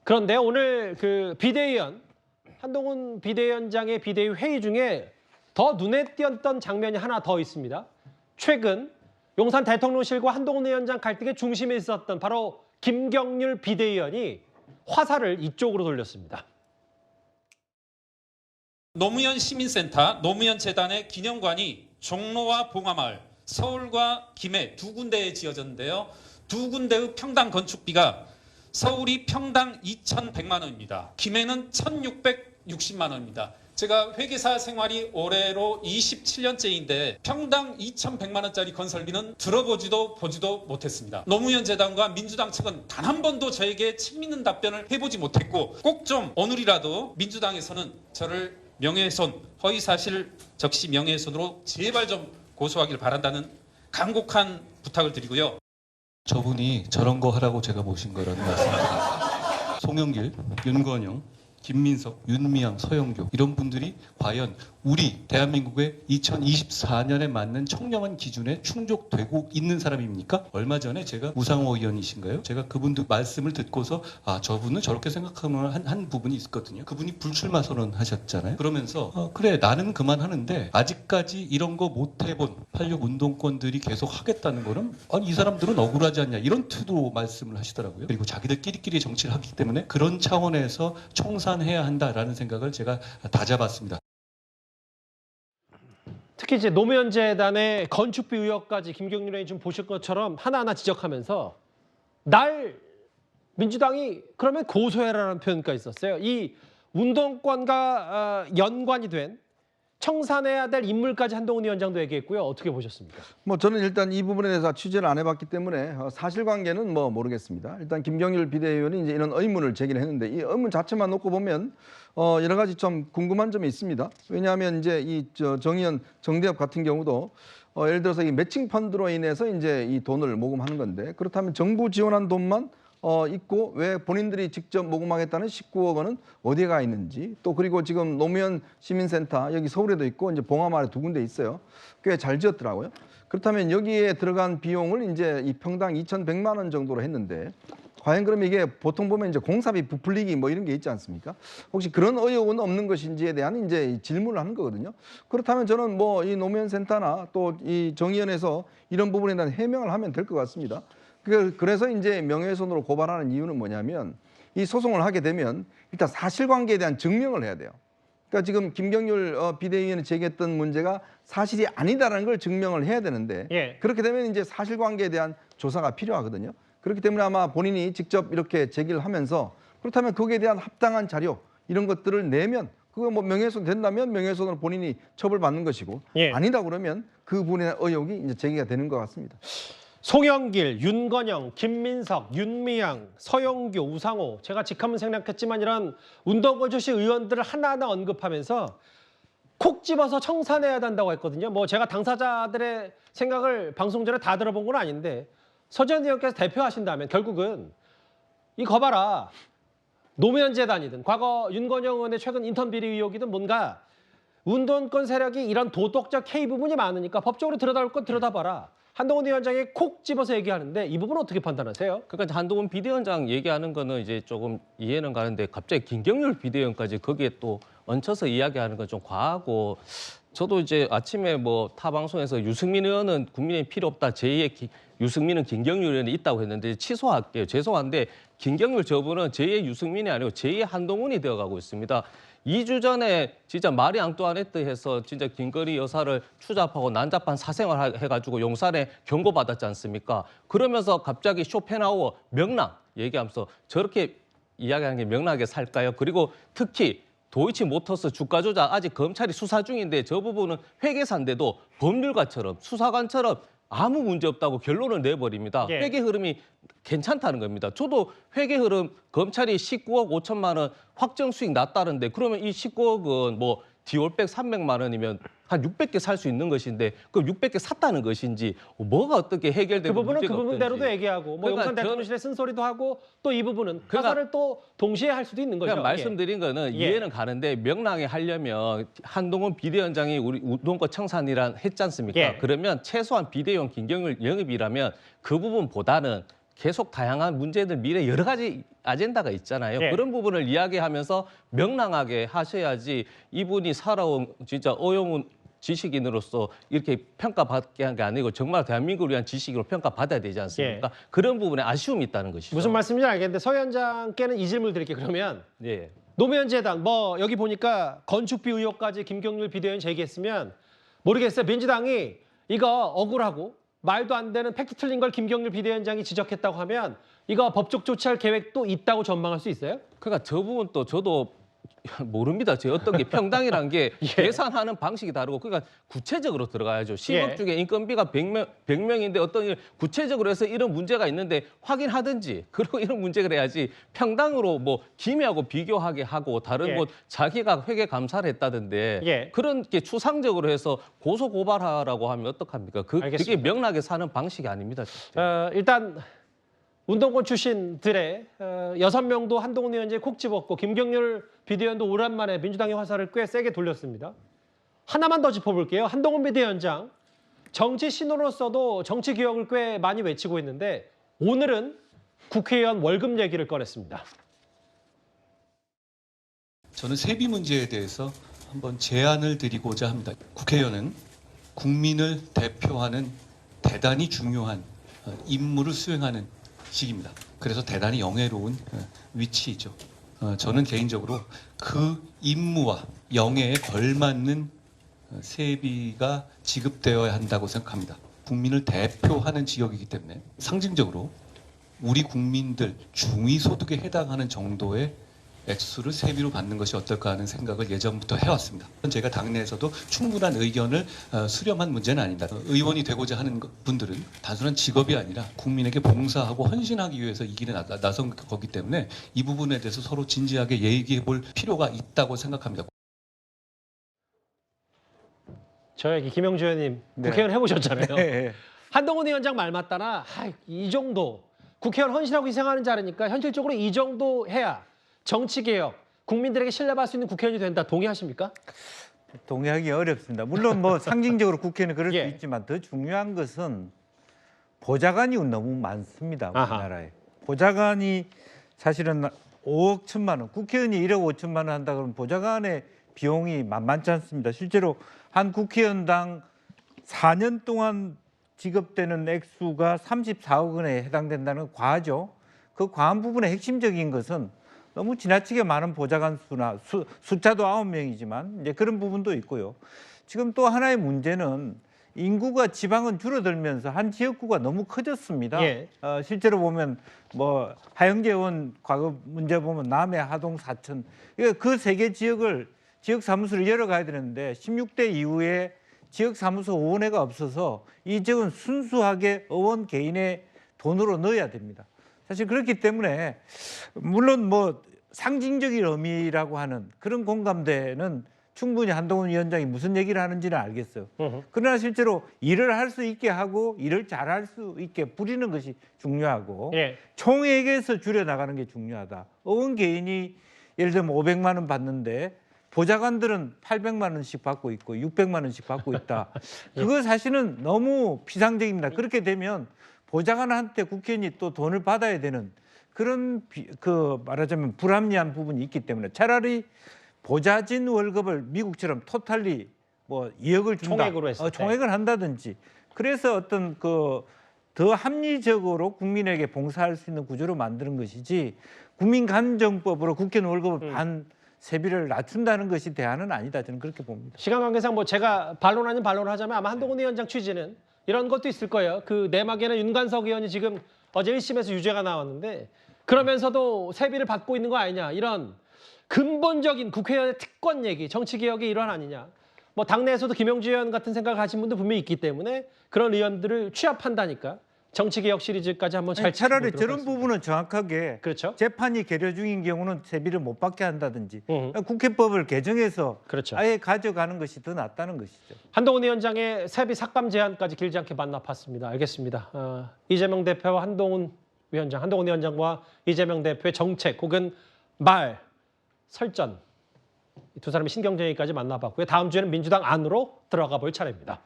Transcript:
그런데 오늘 그 비대위원 한동훈 비대위원장의 비대위 회의 중에 더 눈에 띄었던 장면이 하나 더 있습니다. 최근 용산 대통령실과 한동훈 위원장 갈등의 중심에 있었던 바로 김경률 비대위원이 화살을 이쪽으로 돌렸습니다. 노무현 시민센터, 노무현 재단의 기념관이 종로와 봉화마을, 서울과 김해 두 군데에 지어졌는데요. 두 군데의 평당 건축비가 서울이 평당 2,100만 원입니다. 김해는 1,660만 원입니다. 제가 회계사 생활이 올해로 27년째인데 평당 2,100만 원짜리 건설비는 들어보지도 보지도 못했습니다. 노무현 재단과 민주당 측은 단 한 번도 저에게 책임있는 답변을 해보지 못했고 꼭 좀 오늘이라도 민주당에서는 저를 명예훼손, 허위사실 적시 명예훼손으로 제발 좀 고소하길 바란다는 간곡한 부탁을 드리고요. 저분이 저런 거 하라고 제가 모신 거라는 말씀입니다. 송영길, 윤건영, 김민석, 윤미향, 서영교 이런 분들이 과연 우리 대한민국의 2024년에 맞는 청렴한 기준에 충족되고 있는 사람입니까? 얼마 전에 제가 우상호 의원이신가요? 제가 그분들 말씀을 듣고서 저분은 저렇게 생각하는 한 부분이 있거든요. 그분이 불출마 선언하셨잖아요. 그러면서 그래 나는 그만하는데 아직까지 이런 거 못 해본 86 운동권들이 계속 하겠다는 거는 아니 이 사람들은 억울하지 않냐 이런 투도 말씀을 하시더라고요. 그리고 자기들끼리 정치를 하기 때문에 그런 차원에서 청산해야 한다라는 생각을 제가 다 잡았습니다. 특히 이제 노무현 재단의 건축비 의혹까지 김경률 의원이 좀 보실 것처럼 하나하나 지적하면서 날 민주당이 그러면 고소해라라는 표현까지 있었어요. 이 운동권과 연관이 된 청산해야 될 인물까지 한동훈 위원장도 얘기했고요. 어떻게 보셨습니까? 저는 일단 이 부분에 대해서 취재를 안 해봤기 때문에 사실관계는 모르겠습니다. 일단 김경률 비대위원이 이제 이런 의문을 제기를 했는데 이 의문 자체만 놓고 보면 여러 가지 좀 궁금한 점이 있습니다. 왜냐하면 이제 이 정의연 정대협 같은 경우도 예를 들어서 이 매칭 펀드로 인해서 이제 이 돈을 모금하는 건데 그렇다면 정부 지원한 돈만 있고 왜 본인들이 직접 모금하겠다는 19억 원은 어디에 가 있는지 또 그리고 지금 노무현 시민센터 여기 서울에도 있고 이제 봉화마을에 두 군데 있어요. 꽤 잘 지었더라고요. 그렇다면 여기에 들어간 비용을 이제 이 평당 2,100만 원 정도로 했는데 과연 그러면 이게 보통 보면 이제 공사비 부풀리기 이런 게 있지 않습니까? 혹시 그런 의혹은 없는 것인지에 대한 이제 질문을 하는 거거든요. 그렇다면 저는 이 노무현 센터나 또 이 정의연에서 이런 부분에 대한 해명을 하면 될 것 같습니다. 그래서 이제 명예훼손으로 고발하는 이유는 뭐냐면 이 소송을 하게 되면 일단 사실관계에 대한 증명을 해야 돼요. 그러니까 지금 김경률 비대위원이 제기했던 문제가 사실이 아니다라는 걸 증명을 해야 되는데 그렇게 되면 이제 사실관계에 대한 조사가 필요하거든요. 그렇기 때문에 아마 본인이 직접 이렇게 제기를 하면서 그렇다면 거기에 대한 합당한 자료 이런 것들을 내면 그거 명예훼손 된다면 명예훼손으로 본인이 처벌받는 것이고 아니다 그러면 그 부분의 의혹이 이제 제기가 되는 것 같습니다. 송영길, 윤건영, 김민석, 윤미향, 서영교, 우상호 제가 직함은 생략했지만 이런 운동권 출신 의원들을 하나하나 언급하면서 콕 집어서 청산해야 된다고 했거든요. 제가 당사자들의 생각을 방송 전에 다 들어본 건 아닌데 서지현 의원께서 대표하신다면 결국은 거 봐라. 노무현 재단이든 과거 윤건영 의원의 최근 인턴 비리 의혹이든 뭔가 운동권 세력이 이런 도덕적 K 부분이 많으니까 법적으로 들여다볼 건 들여다봐라. 한동훈 위원장이 콕 집어서 얘기하는데 이 부분은 어떻게 판단하세요? 그러니까 한동훈 비대위원장 얘기하는 거는 이제 조금 이해는 가는데 갑자기 김경률 비대위원까지 거기에 또 얹혀서 이야기하는 건 좀 과하고 저도 이제 아침에 타 방송에서 유승민 의원은 국민의힘 필요 없다. 제2의 유승민은 김경률 의원이 있다고 했는데 취소할게요. 죄송한데 김경률 저분은 제2의 유승민이 아니고 제2의 한동훈이 되어가고 있습니다. 2주 전에 진짜 마리 앙뚜아네트 해서 진짜 김건희 여사를 추잡하고 난잡한 사생활 해가지고 용산에 경고받았지 않습니까? 그러면서 갑자기 쇼펜하우어 명랑 얘기하면서 저렇게 이야기하는 게 명랑하게 살까요? 그리고 특히 도이치모터스 주가 조작 아직 검찰이 수사 중인데 저 부분은 회계사인데도 법률가처럼 수사관처럼 아무 문제 없다고 결론을 내버립니다. 회계 흐름이 괜찮다는 겁니다. 저도 회계 흐름 검찰이 19억 5천만 원 확정 수익 났다는데 그러면 이 19억은 디올백 300만 원이면 한 600개 살 수 있는 것인데 그럼 600개 샀다는 것인지 뭐가 어떻게 해결되고 그 부분은 문제가 그 부분대로도 없든지. 얘기하고 그러니까 용산 대통령실에 쓴소리도 하고 또 이 부분은 가사를 또 동시에 할 수도 있는 거죠. 그러니까 말씀드린 거는 이해는 가는데 명랑히 하려면 한동훈 비대위원장이 우리 운동권 청산이란 했지 않습니까? 그러면 최소한 비대위원 김경률 영입이라면 그 부분보다는 계속 다양한 문제들 미래 여러 가지 아젠다가 있잖아요. 예. 그런 부분을 이야기하면서 명랑하게 하셔야지 이분이 살아온 진짜 어영운 지식인으로서 이렇게 평가받게 한 게 아니고 정말 대한민국을 위한 지식으로 평가받아야 되지 않습니까? 그런 부분에 아쉬움이 있다는 것이죠. 무슨 말씀인지 알겠는데 서 위원장께는 이 질문을 드릴게요. 그러면 예. 노무현 재단 뭐 여기 보니까 건축비 의혹까지 김경률 비대위원 제기했으면 모르겠어요. 민주당이 이거 억울하고 말도 안 되는 팩트 틀린 걸 김경률 비대위원장이 지적했다고 하면 이거 법적 조치할 계획도 있다고 전망할 수 있어요? 그러니까 저 부분 또 저도 모릅니다. 제 어떤 게 평당이라는 게 예. 계산하는 방식이 다르고 그러니까 구체적으로 들어가야죠. 10억 예. 중에 인건비가 100명인데 어떤 일 구체적으로 해서 이런 문제가 있는데 확인하든지 그리고 이런 문제를 해야지 평당으로 뭐 김해하고 비교하게 하고 다른 예. 곳 자기가 회계 감사를 했다던데 예. 그런 게 추상적으로 해서 고소 고발하라고 하면 어떡합니까? 그게 알겠습니다. 명락에 사는 방식이 아닙니다. 진짜. 일단 운동권 출신들의 6명도 한동훈 위원장이 콕 집었고 김경률 비대위원도 오랜만에 민주당의 화살을 꽤 세게 돌렸습니다. 하나만 더 짚어볼게요. 한동훈 비대위원장 정치 신호로서도 정치 개혁을 꽤 많이 외치고 있는데 오늘은 국회의원 월급 얘기를 꺼냈습니다. 저는 세비 문제에 대해서 한번 제안을 드리고자 합니다. 국회의원은 국민을 대표하는 대단히 중요한 임무를 수행하는 시기입니다. 그래서 대단히 영예로운 위치이죠. 저는 개인적으로 그 임무와 영예에 걸맞는 세비가 지급되어야 한다고 생각합니다. 국민을 대표하는 지역이기 때문에 상징적으로 우리 국민들 중위소득에 해당하는 정도의 액수를 세비로 받는 것이 어떨까 하는 생각을 예전부터 해왔습니다. 제가 당내에서도 충분한 의견을 수렴한 문제는 아닙니다. 의원이 되고자 하는 분들은 단순한 직업이 아니라 국민에게 봉사하고 헌신하기 위해서 이 길에 나선 거기 때문에 이 부분에 대해서 서로 진지하게 얘기해 볼 필요가 있다고 생각합니다. 저에게 김영주 의원님 네. 국회의원 해보셨잖아요. 네. 한동훈 위원장 말 맞다나 이 정도 국회의원 헌신하고 희생하는 자리니까 현실적으로 이 정도 해야 정치개혁, 국민들에게 신뢰받을 수 있는 국회의원이 된다. 동의하십니까? 동의하기 어렵습니다. 물론 뭐 상징적으로 국회는 그럴 예. 수 있지만 더 중요한 것은 보좌관이 너무 많습니다. 아하. 우리나라에. 보좌관이 사실은 5억 1천만 원, 국회의원이 1억 5천만 원 한다 그러면 보좌관의 비용이 만만치 않습니다. 실제로 한 국회의원당 4년 동안 지급되는 액수가 34억 원에 해당된다는 건 과하죠. 그 과한 부분의 핵심적인 것은 너무 지나치게 많은 보좌관 수나 숫자도 9명이지만 이제 그런 부분도 있고요. 지금 또 하나의 문제는 인구가 지방은 줄어들면서 한 지역구가 너무 커졌습니다. 예. 실제로 보면 뭐 하영재 의원 과거 문제 보면 남해, 하동, 사천 그 세 개 지역을 지역 사무소를 열어가야 되는데 16대 이후에 지역 사무소 의원회가 없어서 이 지역은 순수하게 의원 개인의 돈으로 넣어야 됩니다. 사실 그렇기 때문에 물론 뭐 상징적인 의미라고 하는 그런 공감대는 충분히 한동훈 위원장이 무슨 얘기를 하는지는 알겠어요. 그러나 실제로 일을 할 수 있게 하고 일을 잘할 수 있게 부리는 것이 중요하고 예. 총액에서 줄여나가는 게 중요하다. 의원 개인이 예를 들면 500만 원 받는데 보좌관들은 800만 원씩 받고 있고 600만 원씩 받고 있다. 그거 사실은 너무 피상적입니다. 그렇게 되면 보좌관한테 국회의원이 또 돈을 받아야 되는 그런 그 말하자면 불합리한 부분이 있기 때문에 차라리 보좌진 월급을 미국처럼 토탈리 뭐 2억을 준다. 총액으로 했을 때. 총액을 한다든지 그래서 어떤 그 더 합리적으로 국민에게 봉사할 수 있는 구조로 만드는 것이지 국민감정법으로 국회의원 월급을 반 세비를 낮춘다는 것이 대안은 아니다. 저는 그렇게 봅니다. 시간 관계상 뭐 제가 반론 아닌 반론을 하자면 아마 한동훈 위원장 취지는 이런 것도 있을 거예요. 그 내막에는 윤관석 의원이 지금 어제 1심에서 유죄가 나왔는데 그러면서도 세비를 받고 있는 거 아니냐. 이런 근본적인 국회의원의 특권 얘기, 정치개혁의 일환 아니냐. 뭐 당내에서도 김영주 의원 같은 생각을 가진 분도 분명히 있기 때문에 그런 의원들을 취합한다니까. 정치개혁 시리즈까지 한번 잘 차라리 짚어보도록 저런 하겠습니다. 부분은 정확하게 그렇죠. 재판이 계류 중인 경우는 세비를 못 받게 한다든지 음. 국회법을 개정해서 그렇죠. 아예 가져가는 것이 더 낫다는 것이죠. 한동훈 위원장의 세비 삭감 제안까지 길지 않게 만나봤습니다. 알겠습니다. 이재명 대표와 한동훈 위원장과 이재명 대표의 정책 혹은 말, 설전 이 두 사람의 신경전얘기까지 만나봤고요. 다음 주에는 민주당 안으로 들어가 볼 차례입니다.